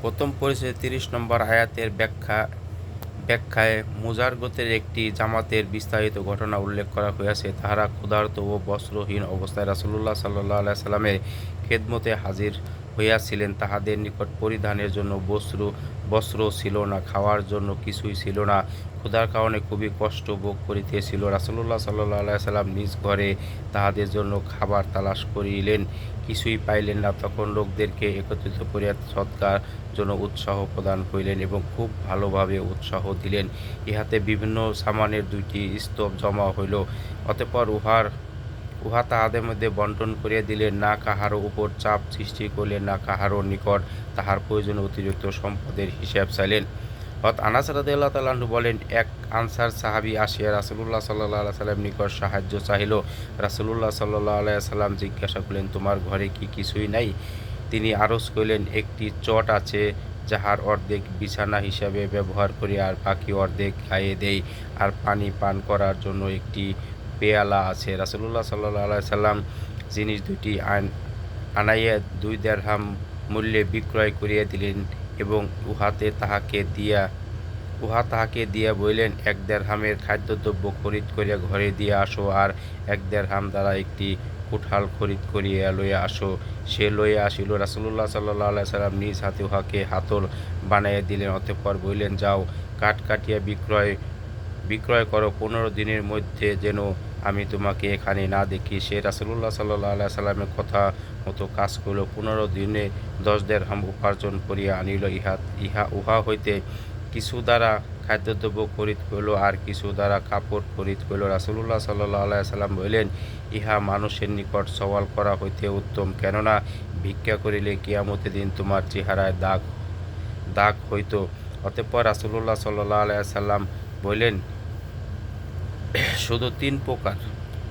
প্রথম পরিচ্ছেদে ৩০ নম্বর আয়াতের ব্যাখ্যায় মুজারগতের একটি জামাতের বিস্তারিত ঘটনা উল্লেখ করা হইয়াছে। তাহারা ক্ষুধার্ত ও বস্ত্রহীন অবস্থায় রাসূলুল্লাহ সাল্লাল্লাহু আলাইহি সাল্লামের খেদমতে হাজির হইয়াছিলেন। তাহাদের নিকট পরিধানের জন্য বস্ত্র ছিল না, খাওয়ার জন্য কিছুই ছিল না। ক্ষুধার কারণে খুবই কষ্ট ভোগ করিতেছিল। রাসূলুল্লাহ সাল্লাল্লাহু আলাইহি সাল্লাম নিজ ঘরে তাহাদের জন্য খাবার তালাশ করিলেন, কিছুই পাইলেন না। তখন লোকদেরকে একত্রিত করিয়া সৎকার জন্য উৎসাহ প্রদান করিলেন এবং খুব ভালোভাবে উৎসাহ দিলেন। ইহাতে বিভিন্ন সামানের 2টি স্তূপ জমা হইল। অতঃপর উহা তাহাদের মধ্যে বণ্টন করিয়া দিলেন। না কাহারও উপর চাপ সৃষ্টি করিলেন, না কাহারও নিকট তাহার প্রয়োজনীয় অতিরিক্ত সম্পদের হিসাব চাইলেন। আনাস রাদিয়াল্লাহু তাআলা আনহু বলেন, এক আনসার সাহাবী আসিয়া রাসূলুল্লাহ সাল্লাল্লাহু আলাইহি সাল্লামের নিকট সাহায্য চাহিল। রাসূলুল্লাহ সাল্লাল্লাহু আলাইহি সাল্লাম জিজ্ঞাসা করিলেন, তোমার ঘরে কি কিছুই নাই? তিনি আরজ করিলেন, একটি চট আছে, যাহার অর্ধেক বিছানা হিসাবে ব্যবহার করি, আর বাকি অর্ধেক গায়ে দেই, আর পানি পান করার জন্য একটি পেয়ালা আছে। রাসূলুল্লাহ সাল্লাল্লাহু আলাইহি সাল্লাম জিনিস 2টি আনাইয়া 2 দিরহাম মূল্যে বিক্রয় করিয়া দিলেন এবং উহা তাহাকে দিয়া বলিলেন, 1 দিরহামের খাদ্যদ্রব্য খরিদ করিয়া ঘরে দিয়া আসো, আর 1 দিরহাম দ্বারা একটি কুঠাল খরিদ করিয়া লইয়া আসো। সে লইয়া আসিল। রাসূলুল্লাহ সাল্লাল্লাহু আলাইহি সাল্লাম নিজ হাতে উহাকে হাতল বানাইয়া দিলেন। অতঃপর বলিলেন, যাও, কাঠ কাটিয়া বিক্রয় করো, 15 দিনের মধ্যে যেন আমি তোমাকে এখানে না দেখি। সে রাসূলুল্লাহ সাল্লাল্লাহু আলাইহি সাল্লামের কথা মতো কাজ করিল। 15 দিনে 10 দিরহাম উপার্জন করিয়া আনিল। উহা হইতে কিছু দ্বারা খাদ্যদ্রব্য খরিদ করিল, আর কিছু দ্বারা কাপড় খরিদ করিল। রাসূলুল্লাহ সাল্লাল্লাহু আলাইহি সাল্লাম বলিলেন, ইহা মানুষের নিকট সওয়াল করা হইতে উত্তম, কেননা ভিক্ষা করিলে কিয়ামতের দিন তোমার চেহারায় দাগ হইত। অতঃপর রাসূলুল্লাহ সাল্লাল্লাহু আলাইহি সাল্লাম বলিলেন, শুধু 3 প্রকার